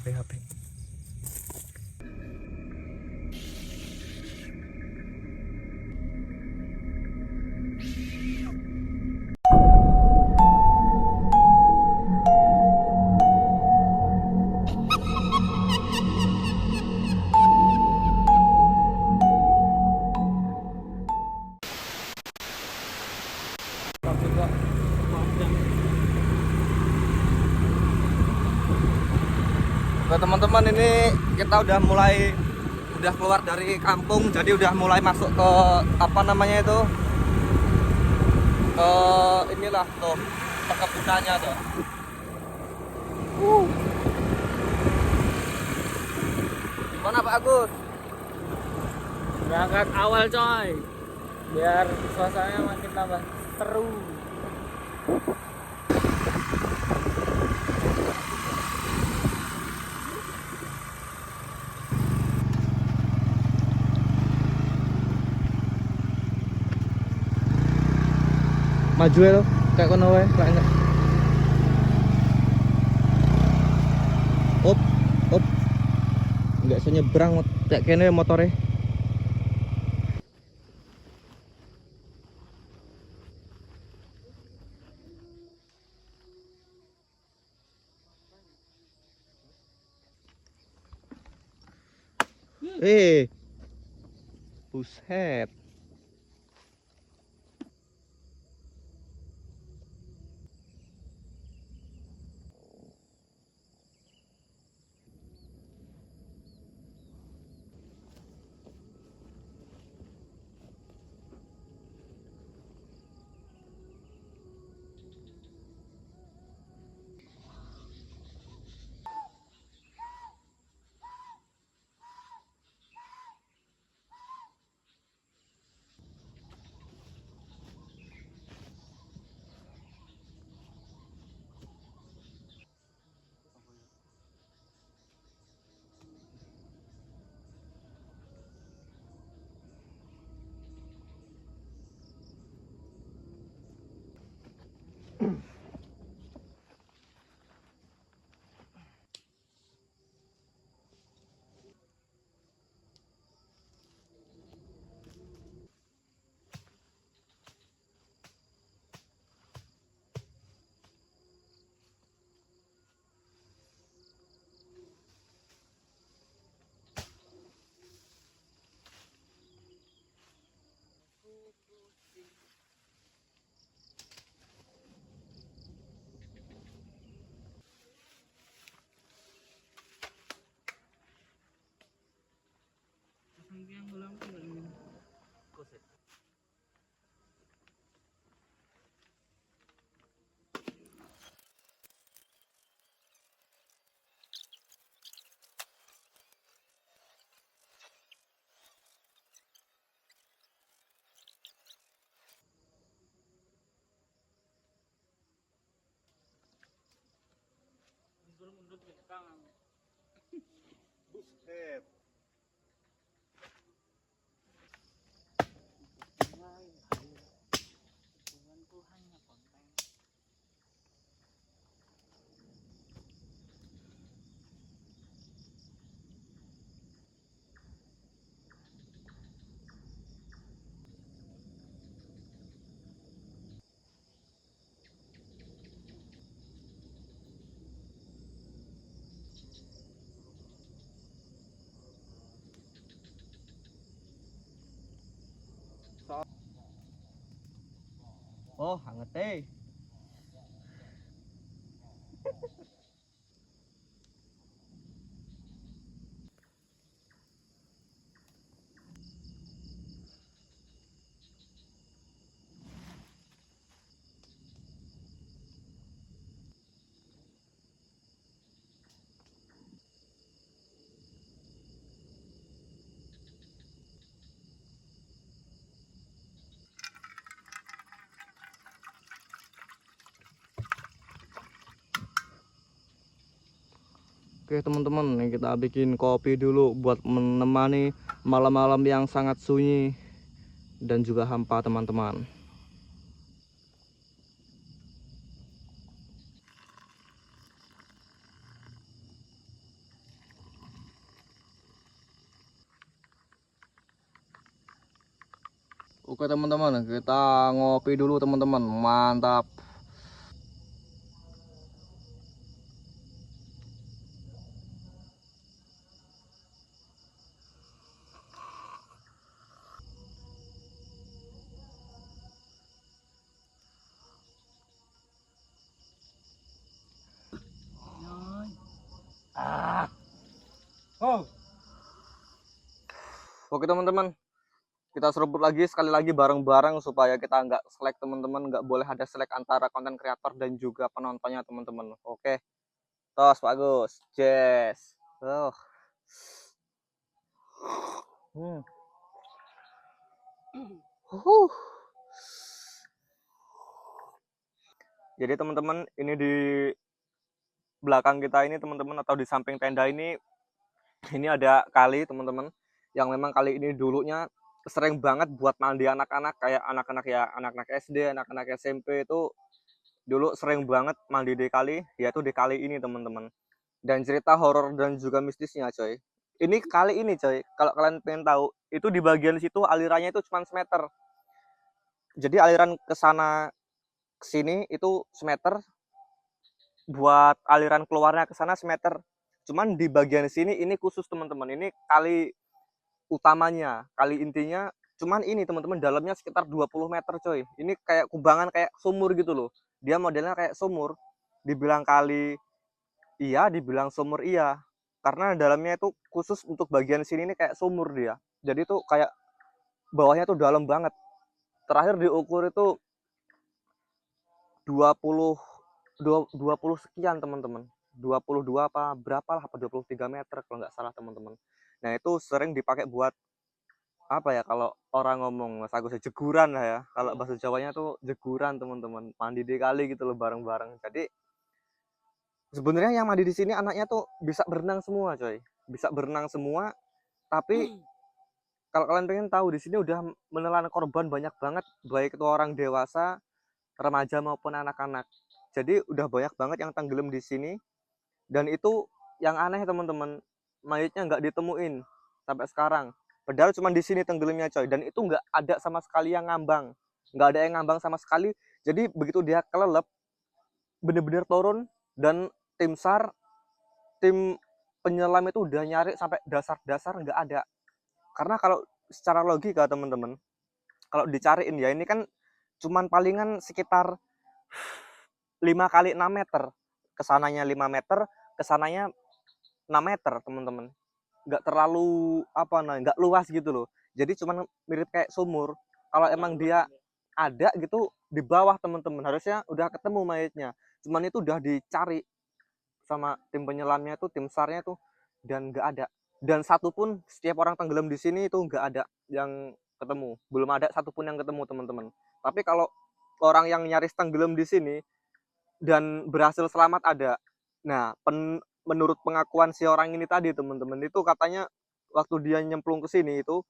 HP. Oke teman-teman, ini kita udah keluar dari kampung, jadi udah mulai masuk ke apa namanya itu, ke inilah tuh perkebunannya tuh. Gimana Pak Agus? Berangkat awal coy, biar suasananya makin tambah seru. Maju ya lo, kayak kono wae, enak. Op, nggak bisa nyebrang kayak kene motornya. Buset. Buset. Oh, hangat deh. Oke teman-teman, nih kita bikin kopi dulu buat menemani malam-malam yang sangat sunyi dan juga hampa teman-teman. Oke teman-teman, kita ngopi dulu teman-teman. Mantap. Oh, Oke teman-teman, kita seruput lagi sekali lagi bareng-bareng supaya kita nggak selek teman-teman, nggak boleh ada selek antara konten kreator dan juga penontonnya teman-teman. Oke, tos bagus, yes. Hmm. Huh. Jadi teman-teman, ini di belakang kita ini teman-teman, atau di samping tenda ini ada kali teman-teman, yang memang kali ini dulunya sering banget buat mandi anak-anak, kayak anak-anak ya, anak-anak SD, anak-anak SMP itu dulu sering banget mandi di kali, yaitu di kali ini teman-teman. Dan cerita horor dan juga mistisnya coy, ini kali ini coy, kalau kalian pengen tahu, itu di bagian situ alirannya itu cuma semeter. Jadi aliran ke sana ke sini itu semeter, buat aliran keluarnya ke sana semeter. Cuman di bagian sini ini khusus teman-teman, ini kali utamanya, kali intinya. Cuman ini teman-teman, dalamnya sekitar 20 meter coy. Ini kayak kubangan, kayak sumur gitu loh. Dia modelnya kayak sumur. Dibilang kali iya, dibilang sumur iya. Karena dalamnya itu khusus untuk bagian sini ini kayak sumur dia. Jadi tuh kayak bawahnya tuh dalam banget. Terakhir diukur itu 20 20 sekian teman-teman. 22 apa berapa lah, apa 23 meter kalau nggak salah teman-teman. Nah itu sering dipakai buat apa ya, kalau orang ngomong Mas Agus, jeguran lah ya, kalau bahasa Jawanya tuh jeguran teman-teman, mandi di kali gitu loh bareng-bareng. Jadi sebenarnya yang mandi di sini anaknya tuh bisa berenang semua coy, bisa berenang semua. Tapi kalau kalian pengen tahu, di sini udah menelan korban banyak banget, baik itu orang dewasa, remaja maupun anak-anak. Jadi udah banyak banget yang tenggelam di sini. Dan itu yang aneh teman-teman, mayatnya nggak ditemuin sampai sekarang. Padahal cuma di sini tenggelamnya coy, dan itu nggak ada sama sekali yang ngambang, nggak ada yang ngambang sama sekali. Jadi begitu dia kelelep, bener-bener turun, dan tim SAR, tim penyelam itu udah nyari sampai dasar-dasar, nggak ada. Karena kalau secara logika teman-teman, kalau dicariin ya, ini kan cuman palingan sekitar 5 kali 6 meter, kesananya 5 meter, kesananya 6 meter teman-teman. Nggak terlalu apa, nah nggak luas gitu loh. Jadi cuman mirip kayak sumur. Kalau emang dia ada gitu di bawah teman-teman, harusnya udah ketemu mayatnya. Cuman itu udah dicari sama tim penyelamnya tuh, tim SAR-nya tuh, dan nggak ada. Dan satupun, setiap orang tenggelam di sini itu nggak ada yang ketemu, belum ada satupun yang ketemu teman-teman. Tapi kalau orang yang nyaris tenggelam di sini dan berhasil selamat ada. Nah, menurut pengakuan si orang ini tadi teman-teman, itu katanya waktu dia nyemplung ke sini itu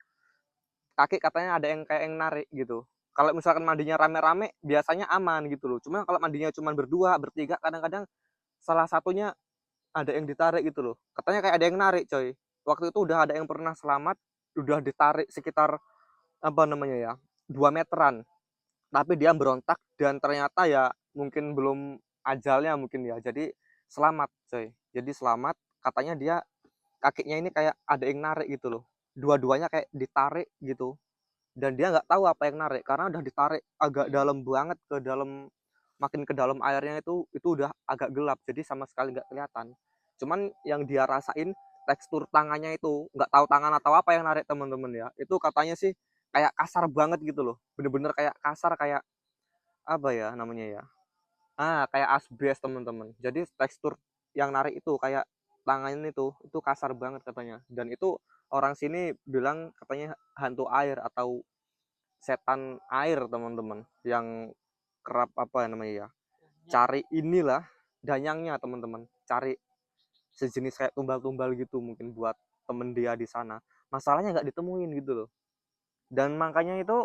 kaki katanya ada yang kayak yang narik gitu. Kalau misalkan mandinya rame-rame biasanya aman gitu loh. Cuma kalau mandinya cuma berdua, bertiga, kadang-kadang salah satunya ada yang ditarik gitu loh. Katanya kayak ada yang narik coy. Waktu itu udah ada yang pernah selamat, udah ditarik sekitar apa namanya ya, 2 meteran. Tapi dia berontak dan ternyata ya mungkin belum ajalnya mungkin ya. Jadi selamat coy. Jadi selamat, katanya dia kakinya ini kayak ada yang narik gitu loh. Dua-duanya kayak ditarik gitu. Dan dia nggak tahu apa yang narik karena udah ditarik agak dalam banget ke dalam, makin ke dalam airnya itu udah agak gelap, jadi sama sekali nggak kelihatan. Cuman yang dia rasain tekstur tangannya itu, nggak tahu tangan atau apa yang narik teman-teman ya, itu katanya sih kayak kasar banget gitu loh, bener-bener kayak kasar, kayak apa ya namanya ya, kayak asbes teman-teman. Jadi tekstur yang narik itu kayak tangan itu kasar banget katanya. Dan itu orang sini bilang katanya hantu air atau setan air teman-teman, yang kerap apa namanya ya, cari inilah danyangnya teman-teman, cari sejenis kayak tumbal-tumbal gitu mungkin buat temen dia di sana. Masalahnya nggak ditemuin gitu loh. Dan makanya itu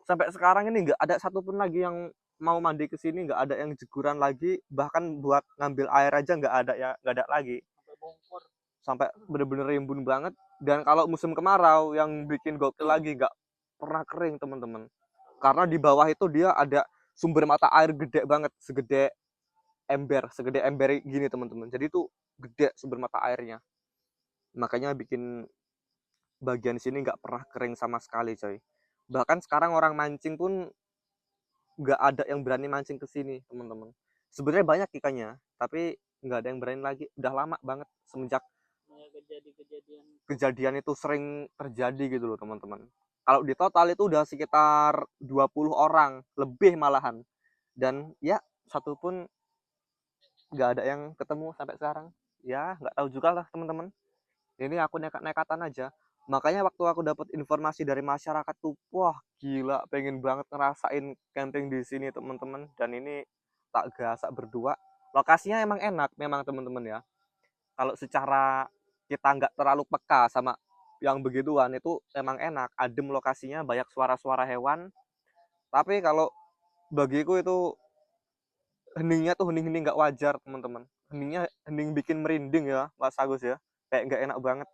sampai sekarang ini nggak ada satupun lagi yang mau mandi ke sini, nggak ada yang jeguran lagi, bahkan buat ngambil air aja nggak ada ya, nggak ada lagi. Sampai bener-bener rimbun banget. Dan kalau musim kemarau yang bikin gokil lagi, pernah kering teman-teman, karena di bawah itu dia ada sumber mata air gede banget, segede ember gini teman-teman. Jadi itu gede sumber mata airnya, makanya bikin bagian sini nggak pernah kering sama sekali coy. Bahkan sekarang orang mancing pun nggak ada yang berani mancing ke sini teman-teman. Sebenarnya banyak ikannya, tapi nggak ada yang berani lagi. Udah lama banget semenjak kejadian itu sering terjadi gitu loh teman-teman. Kalau di total itu udah sekitar 20 orang lebih malahan, dan ya satu pun nggak ada yang ketemu sampai sekarang. Ya nggak tahu juga lah teman-teman, ini aku nekat-nekatan aja. Makanya waktu aku dapat informasi dari masyarakat tuh, wah gila, pengen banget ngerasain camping di sini teman-teman. Dan ini tak gasak berdua. Lokasinya emang enak memang teman-teman ya. Kalau secara kita nggak terlalu peka sama yang begituan, itu emang enak, adem lokasinya, banyak suara-suara hewan. Tapi kalau bagiku itu heningnya tuh hening-hening nggak wajar teman-teman. Heningnya hening bikin merinding ya Mas Agus ya, kayak nggak enak banget.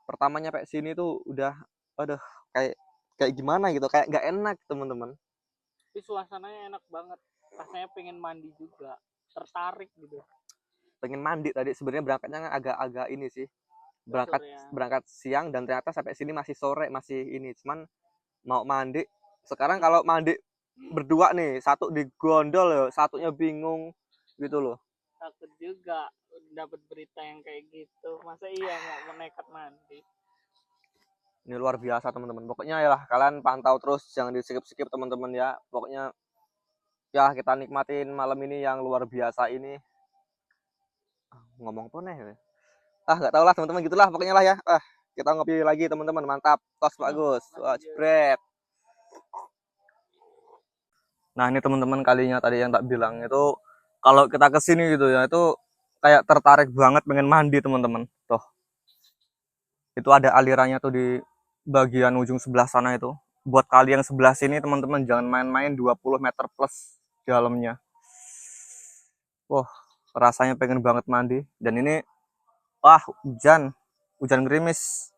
Pertama nyampe sini tuh udah, aduh, kayak kayak gimana gitu, kayak nggak enak teman-teman. Tapi suasananya enak banget, rasanya pengen mandi juga, tertarik gitu. Pengen mandi tadi sebenarnya, berangkatnya agak-agak ini sih, berangkat Sore ya. berangkat siang dan ternyata sampai sini masih sore, masih ini, cuman mau mandi. Sekarang kalau mandi berdua nih, satu di gondol loh, satunya bingung gitu loh. Takut juga dapat berita yang kayak gitu, masa iya mau nekat mandi. Ini luar biasa teman-teman. Pokoknya ya lah, kalian pantau terus, jangan di skip-skip teman-teman ya. Pokoknya ya kita nikmatin malam ini yang luar biasa ini. Ngomong apa nih? Nggak tahu lah teman-teman, gitulah pokoknya lah ya. Kita ngopi lagi teman-teman, mantap. Tos bagus. Wah, jebret. Nah ini teman-teman, kalinya tadi yang tak bilang itu, kalau kita kesini gitu ya, itu kayak tertarik banget pengen mandi teman-teman. Tuh, itu ada alirannya tuh di bagian ujung sebelah sana itu. Buat kali yang sebelah sini teman-teman, jangan main-main, 20 meter plus dalamnya. Wah, rasanya pengen banget mandi. Dan ini, hujan gerimis.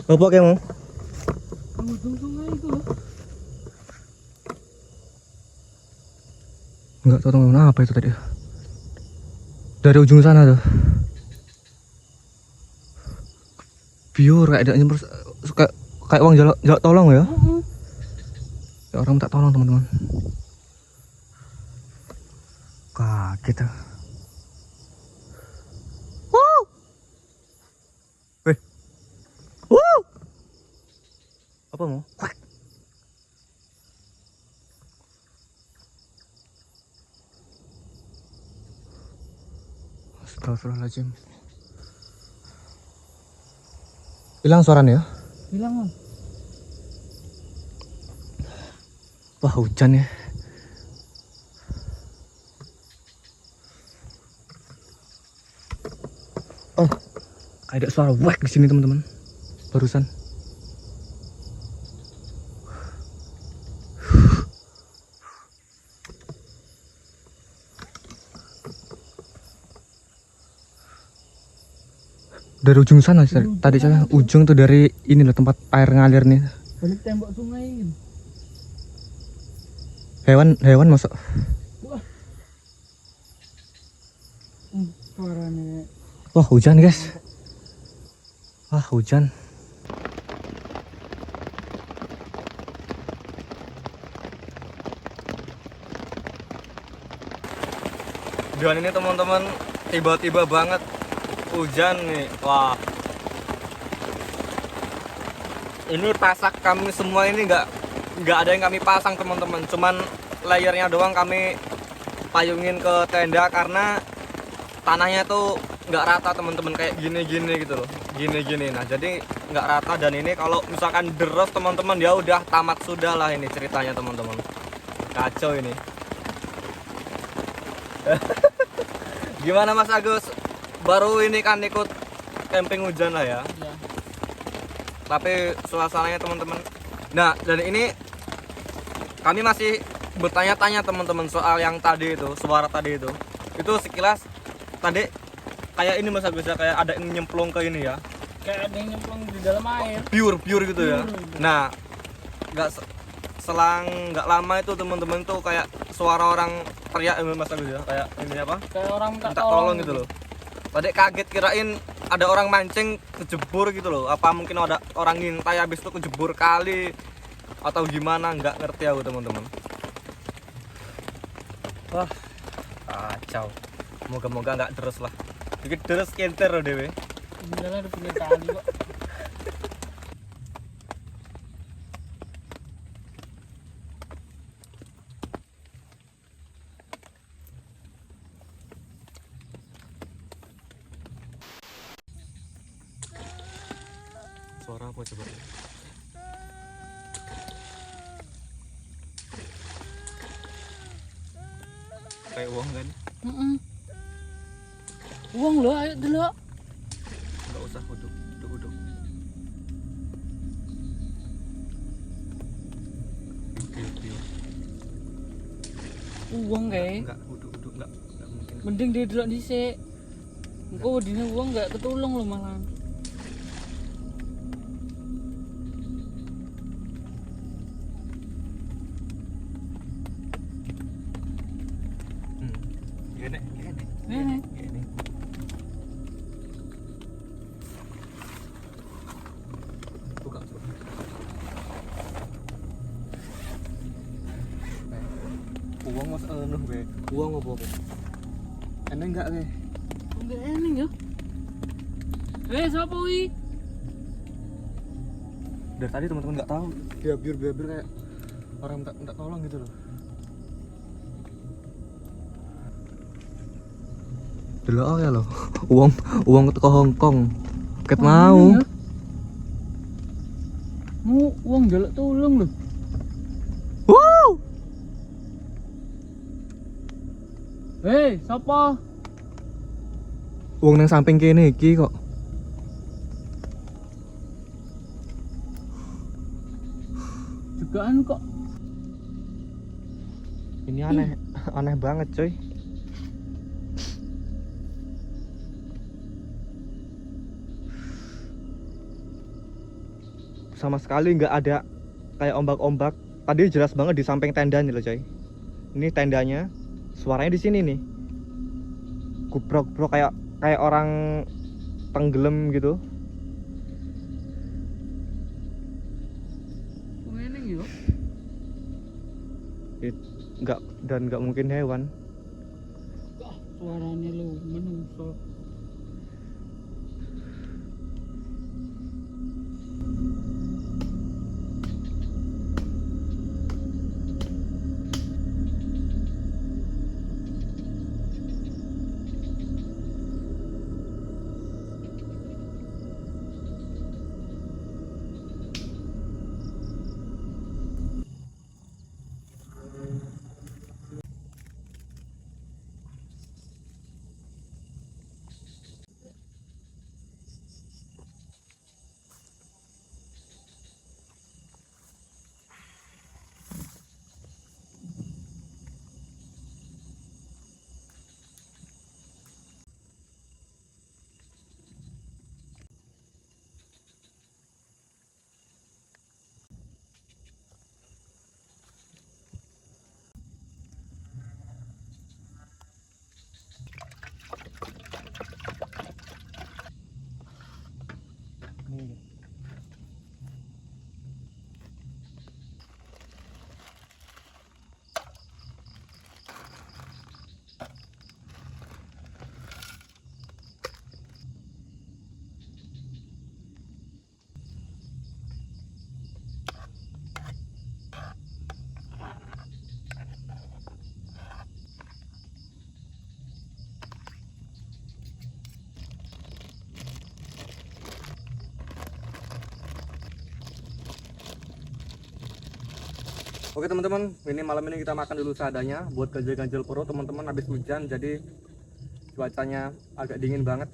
Apa kamu? Sungai itu loh. Enggak tahu teman-teman, apa itu tadi? Dari ujung sana tuh. Biur kayak ada nyemper, kayak uang jalak tolong ya. Ya orang minta tolong teman-teman. Kaget ya. Weh. Apa mau? Astagfirullahaladzim. Hilang suaranya ya? Hilang Bang. Wah, hujan ya. Oh, kayak ada suara wek di sini teman-teman. Barusan. Dari ujung sana tadi saya ujung tuh dari ini loh tempat air ngalir nih. Balik tembok sungai ini. Hewan masuk. Suaranya. Wah hujan guys. Wah hujan. Dan ini teman-teman tiba-tiba banget hujan nih. Wah. Ini pasak kami semua ini nggak ada yang kami pasang teman-teman. Cuman layernya doang kami payungin ke tenda karena tanahnya tuh nggak rata teman-teman, kayak gini-gini gitu loh. Gini-gini. Nah jadi nggak rata, dan ini kalau misalkan deres teman-teman ya udah tamat sudah lah ini ceritanya teman-teman. Kacau ini. Gimana Mas Agus? Baru ini kan ikut camping hujan lah ya. Ya. Tapi suasananya teman-teman. Nah, dan ini kami masih bertanya-tanya teman-teman soal yang tadi itu, suara tadi itu. Itu sekilas tadi kayak ini Mas Agus ya, kayak ada yang nyemplung ke ini ya. Kayak ada yang nyemplung di dalam air. Pure gitu ya. Pure. Nah, nggak lama itu teman-teman tuh kayak suara orang teriak Mas Agus ya, kayak ini apa? Kayak orang minta Minta tolong gitu loh. Tadi kaget kirain ada orang mancing kejebur gitu loh. Apa mungkin ada orang ngintai habis itu kejebur kali atau gimana, nggak ngerti aku teman-teman. Wah, kacau. Moga-moga nggak deres lah. Dikit deres kenter loh dewe. Udah lah, udah punya tali kok. Suara apa coba? Kayak uang kan? Uang lo, ayo dulu. Nggak usah uduk. Uang kayak. Nggak uduk nggak mungkin. Mending dia dulu dhisik. Engko dine uang nggak ketulung lo malah. Gini. Buka. Uang mas be. Uang apa? Eneng enggak be? Enggak ening ya. Siapa wi? Dari tadi teman-teman nggak tahu. Dia biar kayak orang minta tolong gitu loh. Delok ya loh. Uang ke Hongkong. Ket mau. Mau uang jaluk tolong loh. Wow. Siapa? Uang nang samping kene iki kok. Jugaan kok. Ini aneh banget coy. Sama sekali nggak ada kayak ombak-ombak. Tadi jelas banget di samping tenda nih loh coy. Ini tendanya, suaranya di sini nih. Gubrok kayak orang tenggelam gitu. Ening ya. Nggak mungkin hewan. Suaranya lu menungso. Oke teman-teman, ini malam ini kita makan dulu seadanya buat ganjel-ganjel perut teman-teman, habis hujan jadi cuacanya agak dingin banget.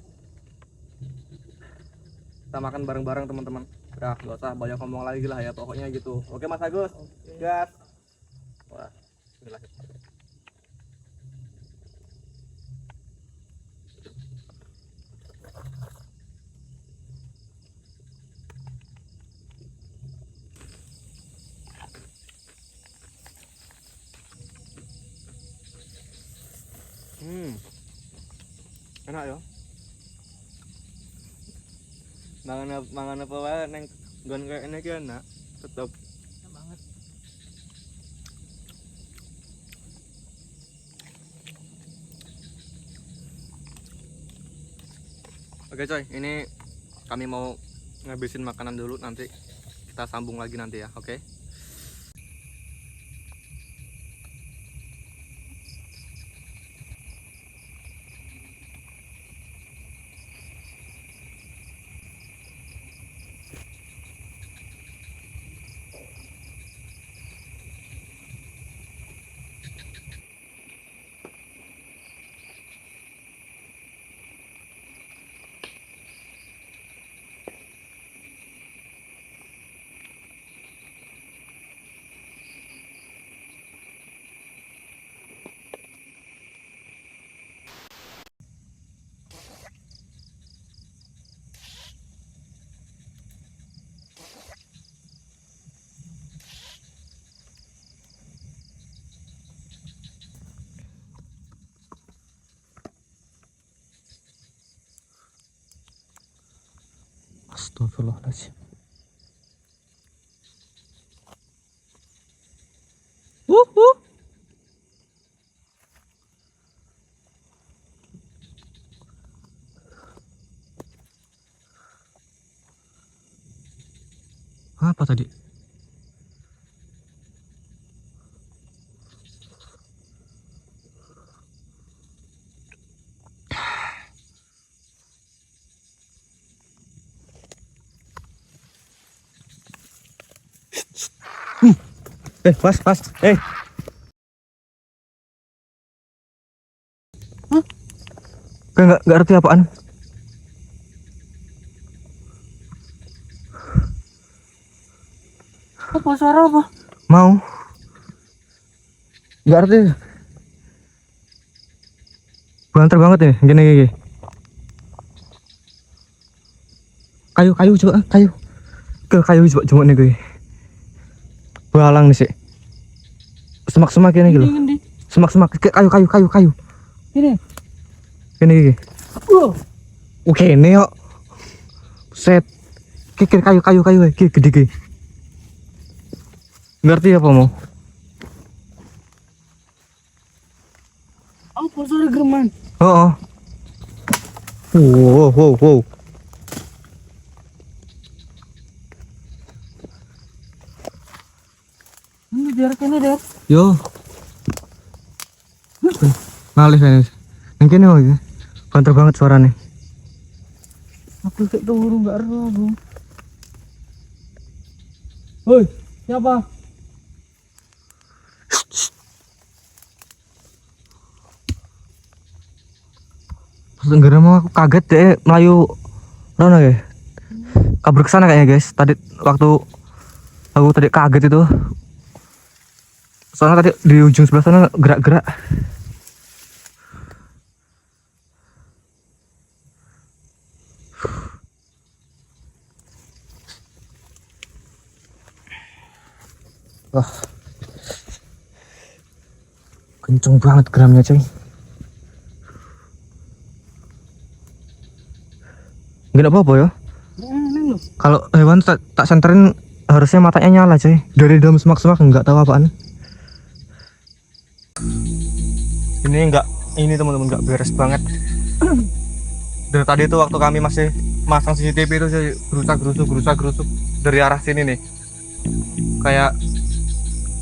Kita makan bareng-bareng teman-teman. Udah nggak usah banyak ngomong lagi lah ya, pokoknya gitu. Oke Mas Agus, gas. Wah, bismillahirrahmanirrahim. Enak ya. Mangan apa wae neng nggon kayak ini ki enak, tetep. Enak banget. Oke coy, ini kami mau ngabisin makanan dulu, nanti kita sambung lagi nanti ya, oke? Astagfirullahaladzim. Apa tadi? Pas. Hah? Kayak nggak ngerti apaan. Apa suara apa? Mau? Nggak ngerti. Banter banget ya, gini. Kayu coba, kayu. Ke kayu coba cuma nih gue. Balang nih sih. Semak-semak ini gitu. Ini. Semak-semak kayu. Ini. Gini. Oke, ini yuk. Set. Kikir kayu gede. Ngerti apa mau? Apa suara gereman? Oh. Wow. Ini biarkan aja. Yo. Ngalih ini. Yang kini lagi. Banter banget suaranya. Aku kayak turun nggak ada aku. Hoi, siapa? Pas enggak mau aku kaget deh melayu Rona ya. Kabur ke sana kayaknya guys. Tadi waktu aku tadi kaget itu. Soalnya tadi di ujung sebelah sana gerak-gerak. Wah. Kenceng banget geramnya coy. Gak apa-apa ya. Ini loh. Kalau hewan tak senterin harusnya matanya nyala coy. Dari dalam semak-semak nggak tahu apaan. Ini teman-teman nggak beres banget. Dari tadi itu waktu kami masih masang CCTV itu saya gerusak gerusuk dari arah sini nih. Kayak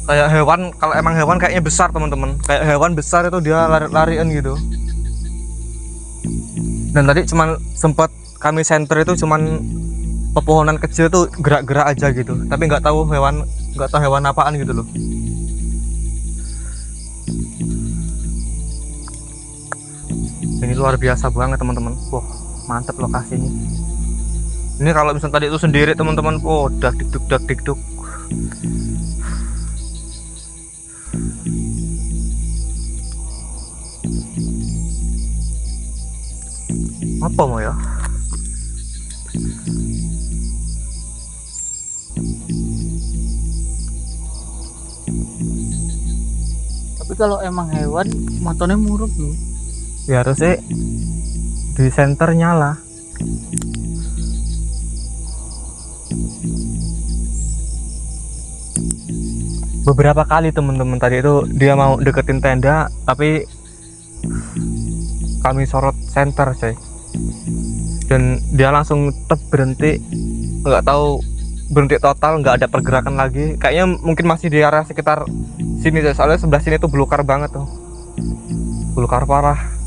hewan, kalau emang hewan kayaknya besar teman-teman. Kayak hewan besar itu dia lari-larian gitu. Dan tadi cuman sempat kami center itu cuman pepohonan kecil tuh gerak-gerak aja gitu. Tapi nggak tahu hewan apaan gitu loh. luar biasa banget teman-teman. Wah, mantap lokasi ini. Ini kalau misalnya tadi itu sendiri teman-teman, oh dak dikduk. Apa mau ya? Tapi kalau emang hewan motornya muruk loh. Ya harusnya di center nyala. Beberapa kali teman-teman tadi itu dia mau deketin tenda, tapi kami sorot center coy, dan dia langsung berhenti, nggak tahu berhenti total, nggak ada pergerakan lagi. Kayaknya mungkin masih di area sekitar sini coy, soalnya sebelah sini tuh belukar banget tuh, belukar parah.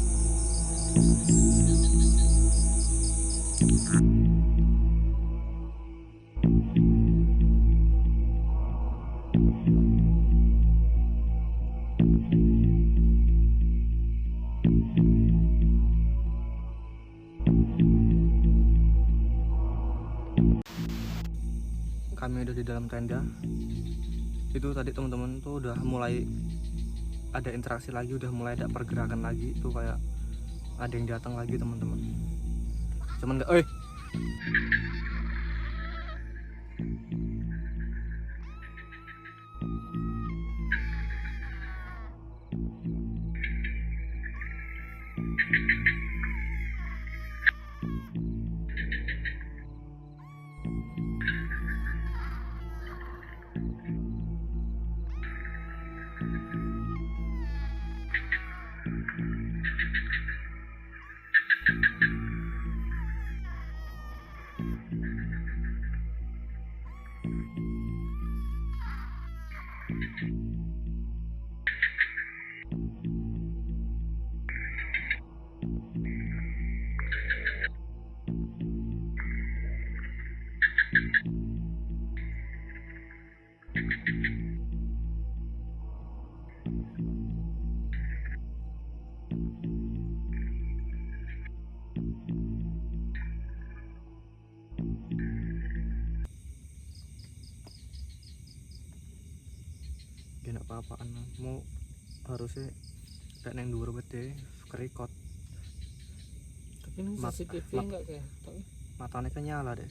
Kami udah di dalam tenda. Itu tadi teman-teman tuh udah mulai ada interaksi lagi, udah mulai ada pergerakan lagi. Tuh kayak ada yang datang lagi teman-teman. Cuman nggak, gak apa-apaan mau harusnya gak neng dhuwur bede kerikot. Tapi ini CCTV enggak kayak. Tapi Matanya kan nyala deh.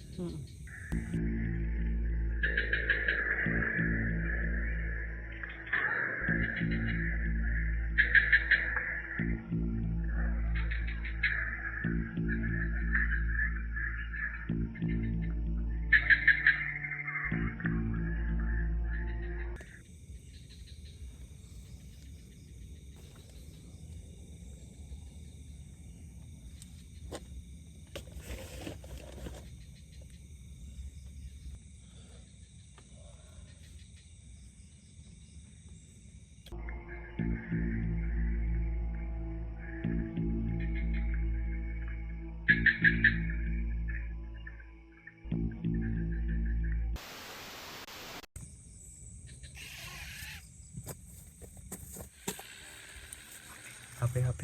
HP.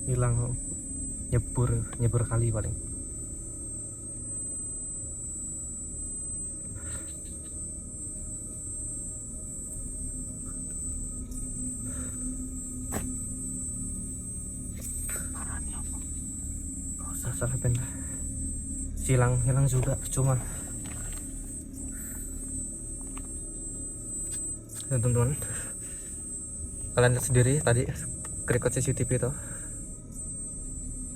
Hilang, nyebur kali paling. sampai pindah hilang juga. Cuma dan teman-teman, kalian lihat sendiri tadi record CCTV itu,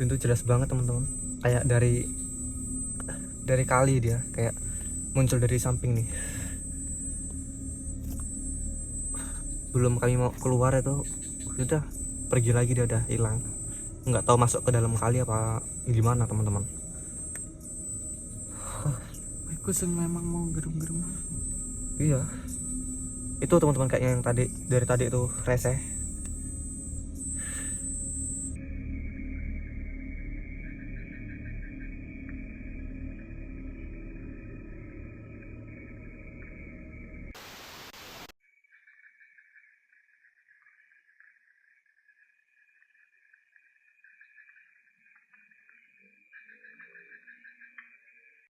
dan itu jelas banget teman-teman, kayak dari kali dia kayak muncul dari samping nih. Belum kami mau keluar itu udah pergi lagi, dia udah hilang. Nggak tahu masuk ke dalam kali apa gimana teman-teman. Aku memang mau gerem-gerem. Iya, itu teman-teman kayaknya yang tadi dari tadi itu reseh.